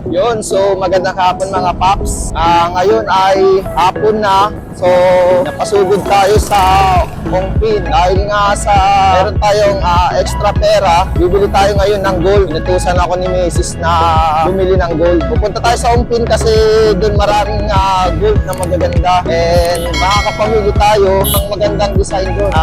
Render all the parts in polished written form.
Yun, so magandang hapon mga paps. Ngayon ay hapon na. So napasugod tayo sa Ongpin dahil nga sa meron tayong extra pera. Bibili tayo ngayon ng gold. Inutusan ako ni Mrs. na bumili ng gold. Pupunta tayo sa Ongpin kasi doon maraming gold na magaganda. And makakapamili tayo ng magandang design doon.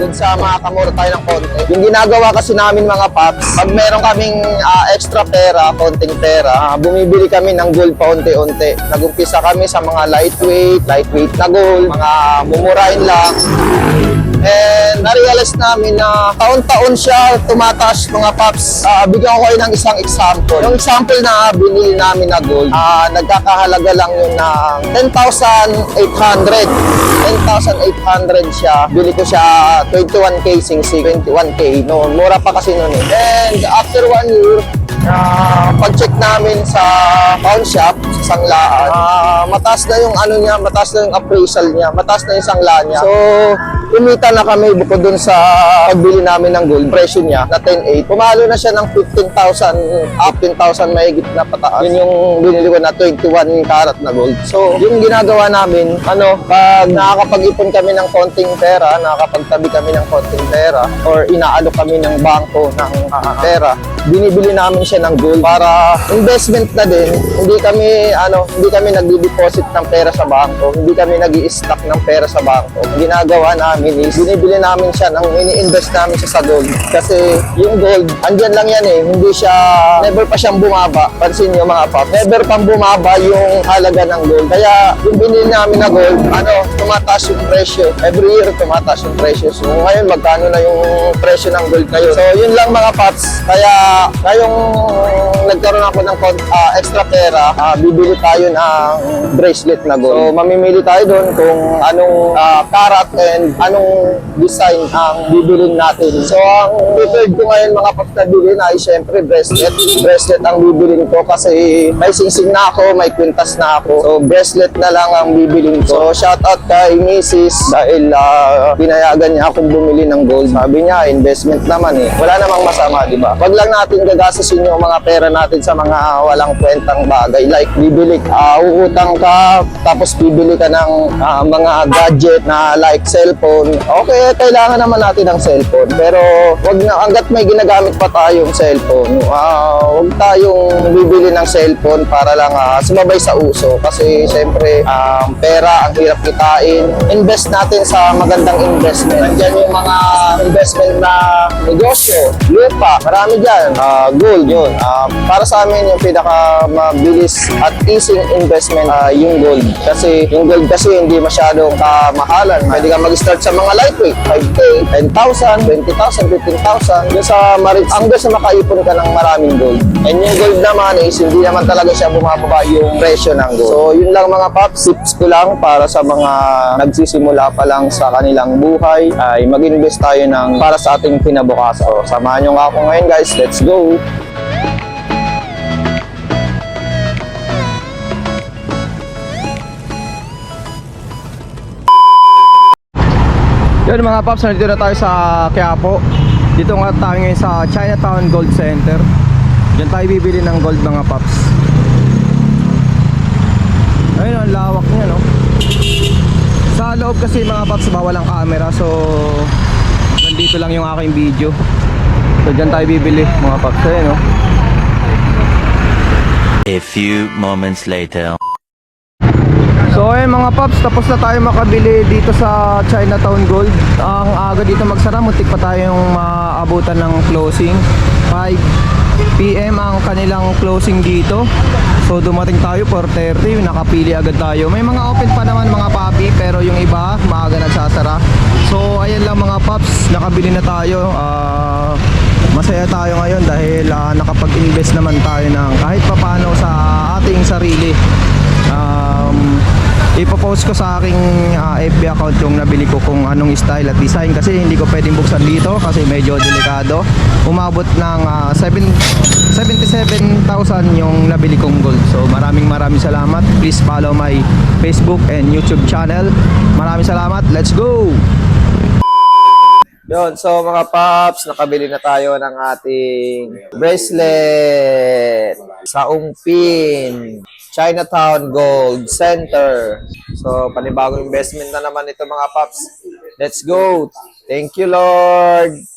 Doon sa makakamura tayo ng konti. Yung ginagawa kasi namin mga paps, pag meron kaming extra pera, konting pera, bumibili kami ng gold paunti-unti. Nag-umpisa kami sa mga lightweight na gold, mga mumurahin lang. And na-realize namin na taon-taon siya tumataas mga paps. Bigyan ko kayo ng isang example. Yung example na binili namin na gold, nagkakahalaga lang yun ng 10,800. 10,800 siya. Bili ko siya 21K, sing-sing 21K. No, mura pa kasi noon eh. And after 1 year, pag-check namin sa pawn shop, sa sanglaan, mataas na yung ano niya, mataas na yung appraisal niya, mataas na yung sangla niya. So, kumita na kami bukod dun sa pagbili namin ng gold, presyo niya na 10,800. Pumalo na siya ng 15,000 mahigit na pataas. Yun yung binili ko na 21 karat na gold. So, yung ginagawa namin, pag nakakapag-ipon kami ng konting pera, nakakapagtabi kami ng konting pera, or inaalok kami ng bangko ng pera, binibili namin siya ng gold para investment na din. Hindi kami nagdi-deposit ng pera sa bangko, hindi kami nag-i-stock ng pera sa bangko. Ginagawa namin is binibili namin siya ini-invest namin siya sa gold. Kasi yung gold, andyan lang yan eh, hindi siya, never pa siyang bumaba. Pansin nyo mga pop, never pang bumaba yung halaga ng gold. Kaya yung binili namin na gold, tumataas yung presyo. Every year tumataas yung presyo. So ngayon magkano na yung presyo ng gold ngayon. So yun lang mga pops. Kaya ngayong nagkaroon ako ng extra pera, bibili tayo ng bracelet na gold. So mamimili tayo doon kung anong karat and anong design ang bibilin natin. So ang preferred ko ngayon mga paps na bilhin ay syempre bracelet. Bracelet ang bibilin ko kasi may singsing na ako, may kwintas na ako. So bracelet na lang ang bibilin ko. So shout out kay Mrs. dahil pinayagan niya akong bumili ng gold. Sabi niya, investment naman eh. Wala namang masama, di ba? Wag lang natin gagastusin yung mga pera natin sa mga walang kwentang bagay. Like bibili, uutang ka, tapos bibili ka ng mga gadget na like cellphone. Okay, kailangan naman natin ng cellphone. Pero wag na, hanggat may ginagamit pa tayong cellphone, wag tayong bibili ng cellphone para lang sumabay sa uso. Kasi siyempre, pera ang hirap kitain. Invest natin sa magandang investment. Nandiyan yung mga investment na negosyo, lupa, marami dyan. Gold yun. Para sa amin yung pinaka mabilis at easy investment yung gold. Kasi yung gold kasi hindi masyadong kamahalan. Pwede ka mag-start sa mga lightweight, 5K, 10,000, 20,000, 15,000. Yung sa hanggang sa makaipon ka ng maraming gold. And yung gold naman is hindi naman talaga siya bumababa yung presyo ng gold. So yun lang mga paps, tips ko lang para sa mga nagsisimula pa lang sa kanilang buhay ay mag-invest tayo ng para sa ating kinabukasan. So samahan nyo nga ako ngayon guys, let's go! Yun mga paps, nandito na tayo sa Quiapo. Dito nga tayo ngayon sa Chinatown Gold Center. Diyan tayo bibili ng gold mga paps. Ayun, ang lawak niya no. Sa loob kasi mga paps bawal ang camera, so nandito lang yung aking video. So diyan tayo bibili mga paps. Ayun no. A few moments later. So ayun mga paps, tapos na tayo makabili dito sa Chinatown Gold. Ang aga dito magsara, muntik pa tayong maabutan ng closing. 5 PM ang kanilang closing dito. So dumating tayo 4:30, nakapili agad tayo. May mga open pa naman mga papi, pero yung iba maaga nagsasara. So ayan lang mga paps, nakabili na tayo. Masaya tayo ngayon dahil nakapag-invest naman tayo ng kahit papano sa ating sarili. Ipopost ko sa aking FB account yung nabili ko kung anong style at design, kasi hindi ko pwedeng buksan dito kasi medyo delikado. Umabot ng 77,000 yung nabili kong gold. So maraming salamat. Please follow my Facebook and YouTube channel. Maraming salamat. Let's go! Yun, so mga paps, nakabili na tayo ng ating bracelet. Sa Ungpin, Chinatown Gold Center. So, panibagong investment na naman ito mga paps. Let's go. Thank you, Lord.